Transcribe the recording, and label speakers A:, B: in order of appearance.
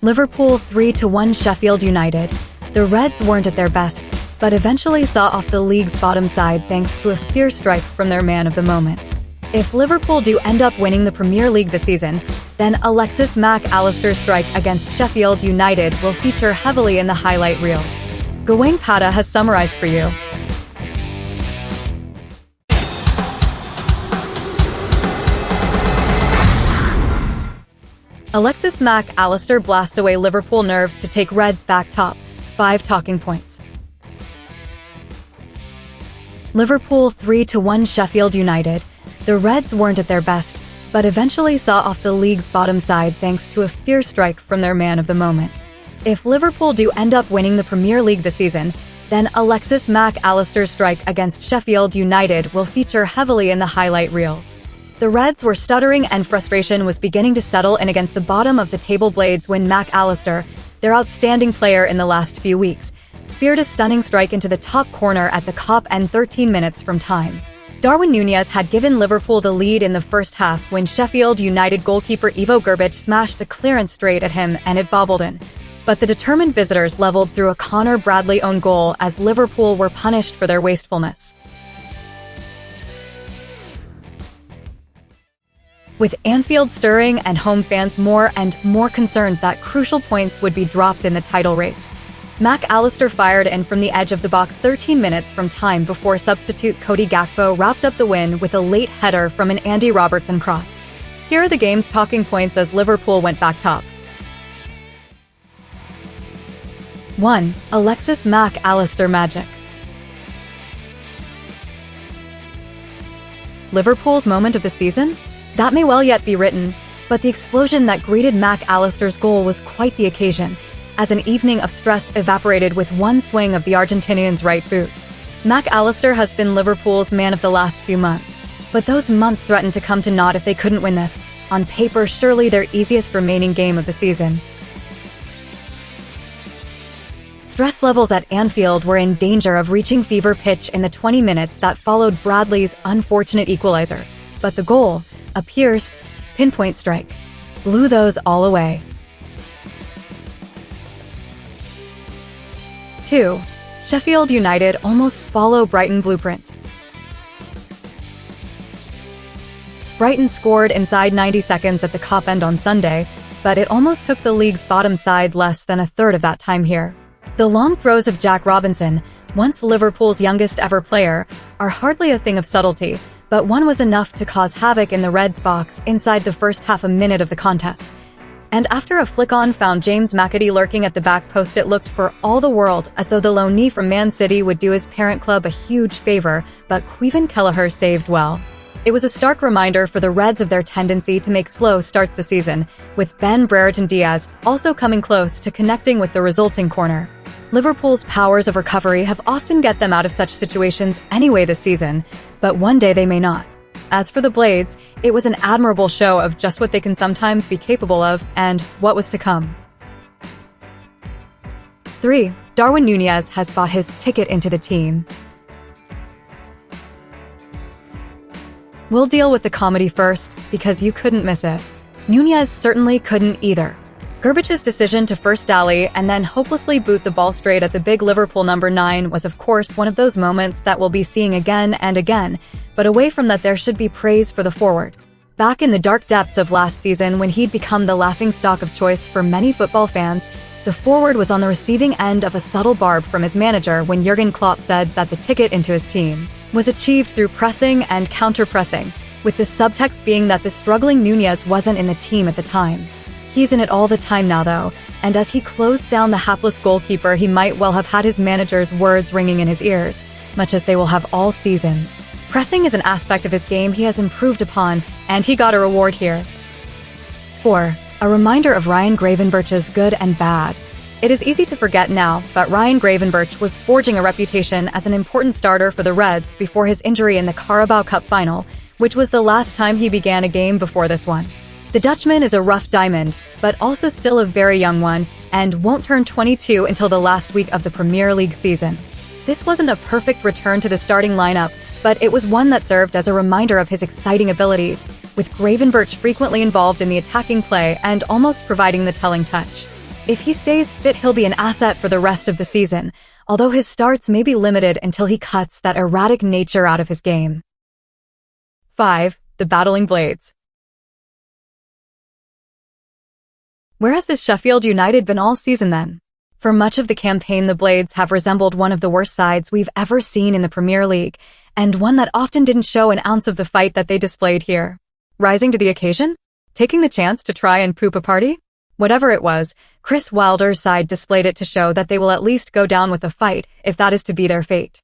A: Liverpool 3-1 Sheffield United. The Reds weren't at their best, but eventually saw off the league's bottom side thanks to a fierce strike from their man of the moment. If Liverpool do end up winning the Premier League this season, then Alexis Mac Allister's strike against Sheffield United will feature heavily in the highlight reels. GAWANG PATAH has summarized for you. Alexis Mac Allister blasts away Liverpool nerves to take Reds back top. 5 talking points. Liverpool 3-1 Sheffield United. The Reds weren't at their best, but eventually saw off the league's bottom side thanks to a fierce strike from their man of the moment. If Liverpool do end up winning the Premier League this season, then Alexis Mac Allister's strike against Sheffield United will feature heavily in the highlight reels. The Reds were stuttering and frustration was beginning to settle in against the bottom of the table blades when Mac Allister, their outstanding player in the last few weeks, speared a stunning strike into the top corner at the Kop end 13 minutes from time. Darwin Núñez had given Liverpool the lead in the first half when Sheffield United goalkeeper Ivo Grbić smashed a clearance straight at him and it bobbled in. But the determined visitors leveled through a Connor Bradley own goal as Liverpool were punished for their wastefulness. With Anfield stirring and home fans more and more concerned that crucial points would be dropped in the title race, Mac Allister fired in from the edge of the box 13 minutes from time before substitute Cody Gakpo wrapped up the win with a late header from an Andy Robertson cross. Here are the game's talking points as Liverpool went back top. 1. Alexis Mac Allister magic. Liverpool's moment of the season? That may well yet be written, but the explosion that greeted Mac Allister's goal was quite the occasion, as an evening of stress evaporated with one swing of the Argentinian's right boot. Mac Allister has been Liverpool's man of the last few months, but those months threatened to come to naught if they couldn't win this, on paper surely their easiest remaining game of the season. Stress levels at Anfield were in danger of reaching fever pitch in the 20 minutes that followed Bradley's unfortunate equalizer, but the goal, a pierced, pinpoint strike, blew those all away. 2. Sheffield United almost follow Brighton blueprint. Brighton scored inside 90 seconds at the Kop end on Sunday, but it almost took the league's bottom side less than a third of that time here. The long throws of Jack Robinson, once Liverpool's youngest ever player, are hardly a thing of subtlety, but one was enough to cause havoc in the Reds' box inside the first half a minute of the contest. And after a flick-on found James McAtee lurking at the back post, it looked for all the world as though the loanee from Man City would do his parent club a huge favor, but Caoimhin Kelleher saved well. It was a stark reminder for the Reds of their tendency to make slow starts the season, with Ben Brereton Diaz also coming close to connecting with the resulting corner. Liverpool's powers of recovery have often get them out of such situations anyway this season, but one day they may not. As for the Blades, it was an admirable show of just what they can sometimes be capable of and what was to come. 3. Darwin Núñez has bought his ticket into the team. We'll deal with the comedy first, because you couldn't miss it. Núñez certainly couldn't either. Grbić's decision to first dally and then hopelessly boot the ball straight at the big Liverpool number 9 was of course one of those moments that we'll be seeing again and again, but away from that there should be praise for the forward. Back in the dark depths of last season when he'd become the laughingstock of choice for many football fans, the forward was on the receiving end of a subtle barb from his manager when Jurgen Klopp said that the ticket into his team was achieved through pressing and counter-pressing, with the subtext being that the struggling Núñez wasn't in the team at the time. He's in it all the time now though, and as he closed down the hapless goalkeeper he might well have had his manager's words ringing in his ears, much as they will have all season. Pressing is an aspect of his game he has improved upon, and he got a reward here. 4. A reminder of Ryan Gravenberch's good and bad. It is easy to forget now, but Ryan Gravenberch was forging a reputation as an important starter for the Reds before his injury in the Carabao Cup final, which was the last time he began a game before this one. The Dutchman is a rough diamond, but also still a very young one, and won't turn 22 until the last week of the Premier League season. This wasn't a perfect return to the starting lineup, but it was one that served as a reminder of his exciting abilities, with Gravenberch frequently involved in the attacking play and almost providing the telling touch. If he stays fit, he'll be an asset for the rest of the season, although his starts may be limited until he cuts that erratic nature out of his game. 5. The Battling Blades. Where has this Sheffield United been all season then? For much of the campaign, the Blades have resembled one of the worst sides we've ever seen in the Premier League, and one that often didn't show an ounce of the fight that they displayed here. Rising to the occasion? Taking the chance to try and poop a party? Whatever it was, Chris Wilder's side displayed it to show that they will at least go down with a fight if that is to be their fate.